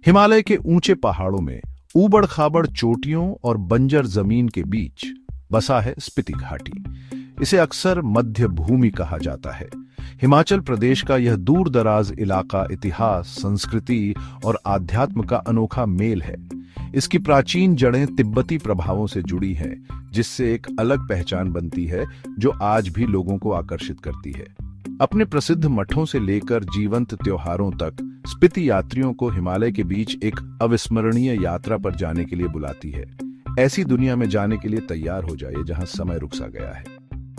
हिमालय के ऊंचे पहाड़ों में ऊबड़ खाबड़ चोटियों और बंजर जमीन के बीच बसा है स्पीति घाटी। इसे अक्सर मध्य भूमि कहा जाता है। हिमाचल प्रदेश का यह दूर दराज इलाका इतिहास, संस्कृति और आध्यात्म का अनोखा मेल है। इसकी प्राचीन जड़ें तिब्बती प्रभावों से जुड़ी हैं, जिससे एक अलग पहचान बनती है जो आज भी लोगों को आकर्षित करती है। अपने प्रसिद्ध मठों से लेकर जीवंत त्योहारों तक स्पीति यात्रियों को हिमालय के बीच एक अविस्मरणीय यात्रा पर जाने के लिए बुलाती है। ऐसी दुनिया में जाने के लिए तैयार हो जाइए जहां समय रुक सा गया है।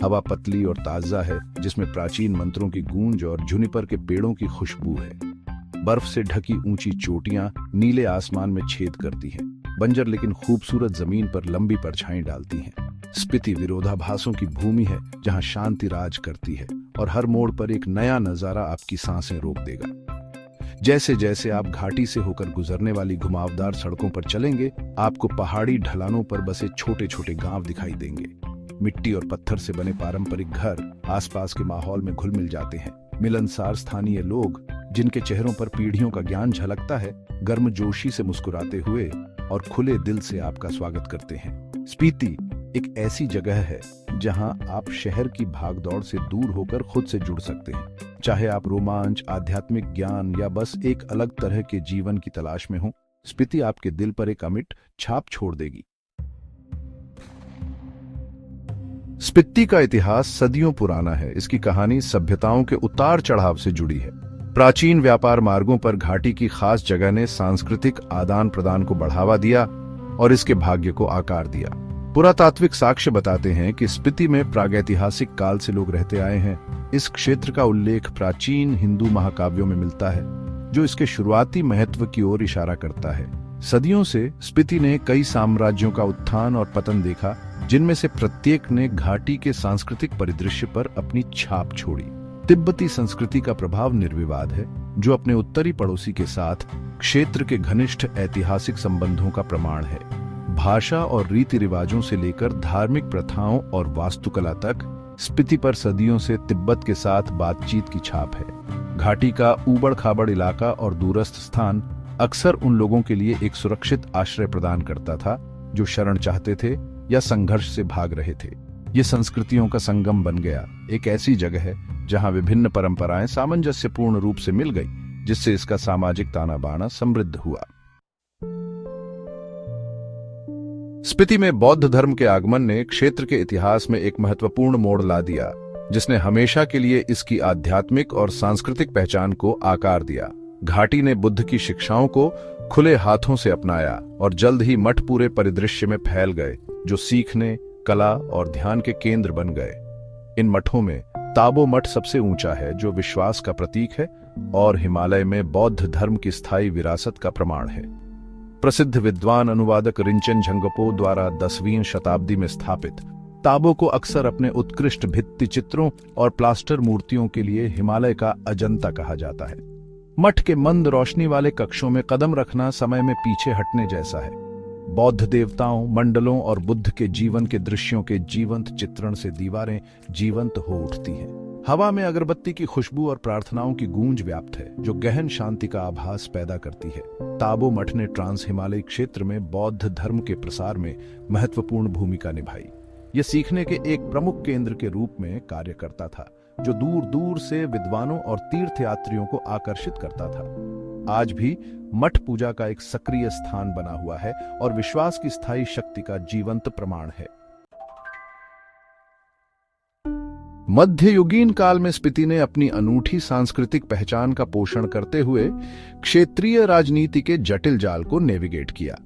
हवा पतली और ताजा है, जिसमें प्राचीन मंत्रों की गूंज और जुनिपर के पेड़ों की खुशबू है। बर्फ से ढकी ऊंची चोटियां नीले आसमान में छेद करती हैं, बंजर लेकिन खूबसूरत जमीन पर लंबी परछाई डालती हैं। स्पीति विरोधाभासों की भूमि है, जहां शांति राज करती है और हर मोड़ पर एक नया नजारा आपकी सांसें रोक देगा। जैसे जैसे आप घाटी से होकर गुजरने वाली घुमावदार सड़कों पर चलेंगे, आपको पहाड़ी ढलानों पर बसे छोटे छोटे गांव दिखाई देंगे। मिट्टी और पत्थर से बने पारंपरिक घर आसपास के माहौल में घुल मिल जाते हैं। मिलनसार स्थानीय लोग, जिनके चेहरों पर पीढ़ियों का ज्ञान झलकता है, गर्मजोशी से मुस्कुराते हुए और खुले दिल से आपका स्वागत करते हैं। स्पीति एक ऐसी जगह है जहां आप शहर की भागदौड़ से दूर होकर खुद से जुड़ सकते हैं। चाहे आप रोमांच, आध्यात्मिक ज्ञान या बस एक अलग तरह के जीवन की तलाश में हो, स्पीति आपके दिल पर एक अमिट छाप छोड़ देगी। स्पीति का इतिहास सदियों पुराना है। इसकी कहानी सभ्यताओं के उतार चढ़ाव से जुड़ी है। प्राचीन व्यापार मार्गों पर घाटी की खास जगह ने सांस्कृतिक आदान प्रदान को बढ़ावा दिया और इसके भाग्य को आकार दिया। पुरातात्विक साक्ष्य बताते हैं कि स्पीति में प्रागैतिहासिक काल से लोग रहते आए हैं। इस क्षेत्र का उल्लेख प्राचीन हिंदू महाकाव्यों में मिलता है, जो इसके शुरुआती महत्व की ओर इशारा करता है। सदियों से स्पीति ने कई साम्राज्यों का उत्थान और पतन देखा, जिनमें से प्रत्येक ने घाटी के सांस्कृतिक परिदृश्य पर अपनी छाप छोड़ी। तिब्बती संस्कृति का प्रभाव निर्विवाद है, जो अपने उत्तरी पड़ोसी के साथ क्षेत्र के घनिष्ठ ऐतिहासिक संबंधों का प्रमाण है। भाषा और रीति रिवाजों से लेकर धार्मिक प्रथाओं और वास्तुकला तक स्पीति पर सदियों से तिब्बत के साथ बातचीत की छाप है। घाटी का ऊबड़ खाबड़ इलाका और दूरस्थ स्थान अक्सर उन लोगों के लिए एक सुरक्षित आश्रय प्रदान करता था जो शरण चाहते थे या संघर्ष से भाग रहे थे। ये संस्कृतियों का संगम बन गया, एक ऐसी जगह है जहां विभिन्न परंपराएं सामंजस्यपूर्ण रूप से मिल गई, जिससे इसका सामाजिक ताना बाना समृद्ध हुआ। स्पीति में बौद्ध धर्म के आगमन ने क्षेत्र के इतिहास में एक महत्वपूर्ण मोड़ ला दिया, जिसने हमेशा के लिए इसकी आध्यात्मिक और सांस्कृतिक पहचान को आकार दिया। घाटी ने बुद्ध की शिक्षाओं को खुले हाथों से अपनाया और जल्द ही मठ पूरे परिदृश्य में फैल गए, जो सीखने, कला और ध्यान के केंद्र बन गए। इन मठों में ताबो मठ सबसे ऊंचा है, जो विश्वास का प्रतीक है और हिमालय में बौद्ध धर्म की स्थायी विरासत का प्रमाण है। प्रसिद्ध विद्वान अनुवादक रिंचेन झंगपो द्वारा 10वीं शताब्दी में स्थापित ताबो को अक्सर अपने उत्कृष्ट भित्ति चित्रों और प्लास्टर मूर्तियों के लिए हिमालय का अजंता कहा जाता है। मठ के मंद रोशनी वाले कक्षों में कदम रखना समय में पीछे हटने जैसा है। बौद्ध देवताओं, मंडलों और बुद्ध के जीवन के दृश्यों के जीवंत चित्रण से दीवारें जीवंत हो उठती हैं। हवा में अगरबत्ती की खुशबू और प्रार्थनाओं की गूंज व्याप्त है, जो गहन शांति का आभास पैदा करती है। ताबो मठ ने ट्रांस हिमालयी क्षेत्र में बौद्ध धर्म के प्रसार में महत्वपूर्ण भूमिका निभाई। यह सीखने के एक प्रमुख केंद्र के रूप में कार्य करता था, जो दूर दूर से विद्वानों और तीर्थयात्रियों को आकर्षित करता था। आज भी मठ पूजा का एक सक्रिय स्थान बना हुआ है और विश्वास की स्थायी शक्ति का जीवंत प्रमाण है। मध्ययुगीन काल में स्पीति ने अपनी अनूठी सांस्कृतिक पहचान का पोषण करते हुए क्षेत्रीय राजनीति के जटिल जाल को नेविगेट किया।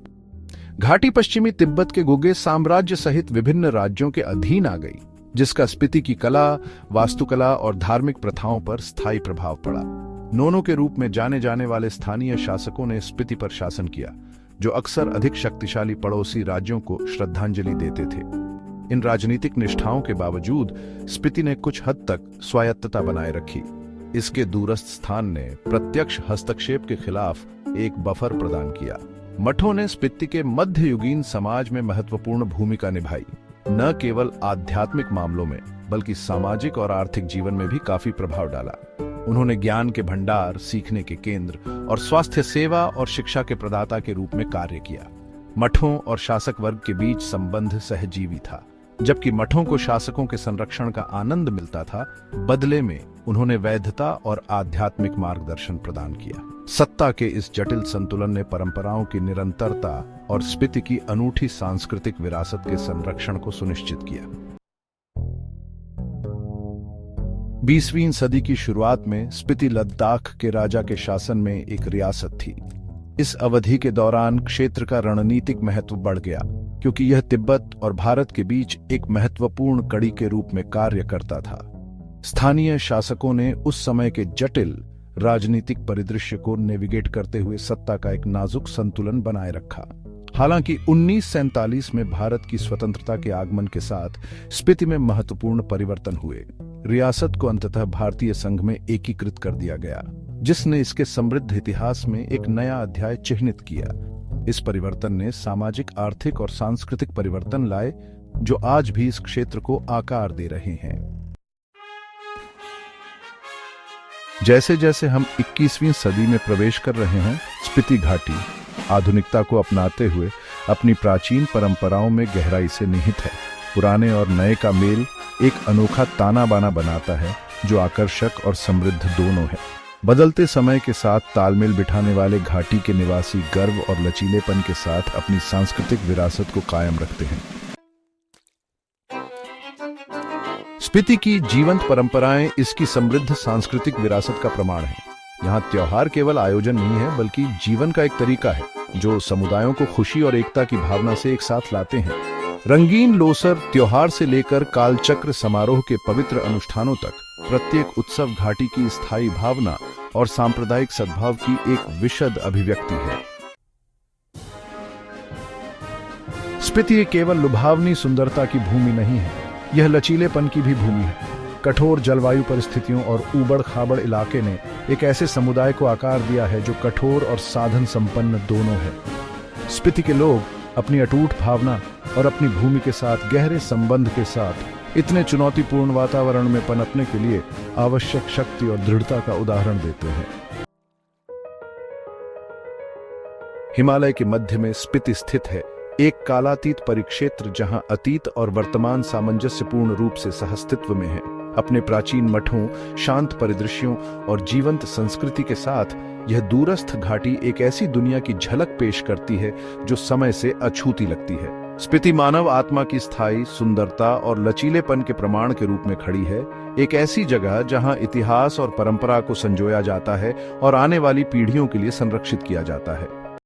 घाटी पश्चिमी तिब्बत के गुगे साम्राज्य सहित विभिन्न राज्यों के अधीन आ गई, जिसका स्पीति की कला, वास्तुकला और धार्मिक प्रथाओं पर स्थायी प्रभाव पड़ा। नोनो के रूप में जाने जाने वाले स्थानीय शासकों ने स्पीति पर शासन किया, जो अक्सर अधिक शक्तिशाली पड़ोसी राज्यों को श्रद्धांजलि देते थे। इन राजनीतिक निष्ठाओं के बावजूद स्पीति ने कुछ हद तक स्वायत्तता बनाए रखी। इसके दूरस्थ स्थान ने प्रत्यक्ष हस्तक्षेप के खिलाफ एक बफर प्रदान किया। मठों ने स्पीति के मध्ययुगीन समाज में महत्वपूर्ण भूमिका निभाई। न केवल आध्यात्मिक मामलों में, बल्कि सामाजिक और आर्थिक जीवन में भी काफी प्रभाव डाला। उन्होंने ज्ञान के भंडार, सीखने के केंद्र और स्वास्थ्य सेवा और शिक्षा के प्रदाता के रूप में कार्य किया। मठों और शासक वर्ग के बीच संबंध सहजीवी था। जबकि मठों को शासकों के संरक्षण का आनंद मिलता था, बदले में उन्होंने वैधता और आध्यात्मिक मार्गदर्शन प्रदान किया। सत्ता के इस जटिल संतुलन ने परंपराओं की निरंतरता और स्पीति की अनूठी सांस्कृतिक विरासत के संरक्षण को सुनिश्चित किया। 20वीं सदी की शुरुआत में स्पीति लद्दाख के राजा के शासन में एक रियासत थी। इस अवधि के दौरान क्षेत्र का रणनीतिक महत्व बढ़ गया, क्योंकि यह तिब्बत और भारत के बीच एक महत्वपूर्ण कड़ी के रूप में कार्य करता था। स्थानीय शासकों ने उस समय के जटिल राजनीतिक परिदृश्य को नेविगेट करते हुए सत्ता का एक नाजुक संतुलन बनाए रखा। हालांकि 1947 में भारत की स्वतंत्रता के आगमन के साथ स्पीति में महत्वपूर्ण परिवर्तन हुए। रियासत को अंततः भारतीय संघ में एकीकृत कर दिया गया, जिसने इसके समृद्ध इतिहास में एक नया अध्याय चिह्नित किया। इस परिवर्तन ने सामाजिक, आर्थिक और सांस्कृतिक परिवर्तन लाए, जो आज भी इस क्षेत्र को आकार दे रहे हैं। जैसे जैसे हम 21वीं सदी में प्रवेश कर रहे हैं, स्पीति घाटी आधुनिकता को अपनाते हुए अपनी प्राचीन परंपराओं में गहराई से निहित है। पुराने और नए का मेल एक अनोखा ताना बाना बनाता है, जो आकर्षक और समृद्ध दोनों है। बदलते समय के साथ तालमेल बिठाने वाले घाटी के निवासी गर्व और लचीलेपन के साथ अपनी सांस्कृतिक विरासत को कायम रखते हैं। स्पीति की जीवंत परंपराएं इसकी समृद्ध सांस्कृतिक विरासत का प्रमाण है। यहाँ त्योहार केवल आयोजन नहीं है, बल्कि जीवन का एक तरीका है, जो समुदायों को खुशी और एकता की भावना से एक साथ लाते हैं। रंगीन लोसर त्योहार से लेकर कालचक्र समारोह के पवित्र अनुष्ठानों तक, प्रत्येक उत्सव घाटी की स्थायी भावना और सांप्रदायिक सद्भाव की एक विशद अभिव्यक्ति है। स्पीति केवल लुभावनी सुंदरता की भूमि नहीं है, यह लचीलेपन की भी भूमि है। कठोर जलवायु परिस्थितियों और ऊबड़ खाबड़ इलाके ने एक ऐसे समुदाय को आकार दिया है जो कठोर और साधन संपन्न दोनों है। स्पीति के लोग अपनी अटूट भावना और अपनी भूमि के साथ गहरे संबंध के साथ इतने चुनौतीपूर्ण वातावरण में पनपने के लिए आवश्यक शक्ति और दृढ़ता का उदाहरण देते हैं। हिमालय के मध्य में स्पीति स्थित है, एक कालातीत परिक्षेत्र जहां अतीत और वर्तमान सामंजस्यपूर्ण रूप से सहअस्तित्व में है। अपने प्राचीन मठों, शांत परिदृश्यों और जीवंत संस्कृति के साथ यह दूरस्थ घाटी एक ऐसी दुनिया की झलक पेश करती है जो समय से अछूती लगती है। स्पीति मानव आत्मा की स्थायी सुंदरता और लचीलेपन के प्रमाण के रूप में खड़ी है, एक ऐसी जगह जहां इतिहास और परंपरा को संजोया जाता है और आने वाली पीढ़ियों के लिए संरक्षित किया जाता है।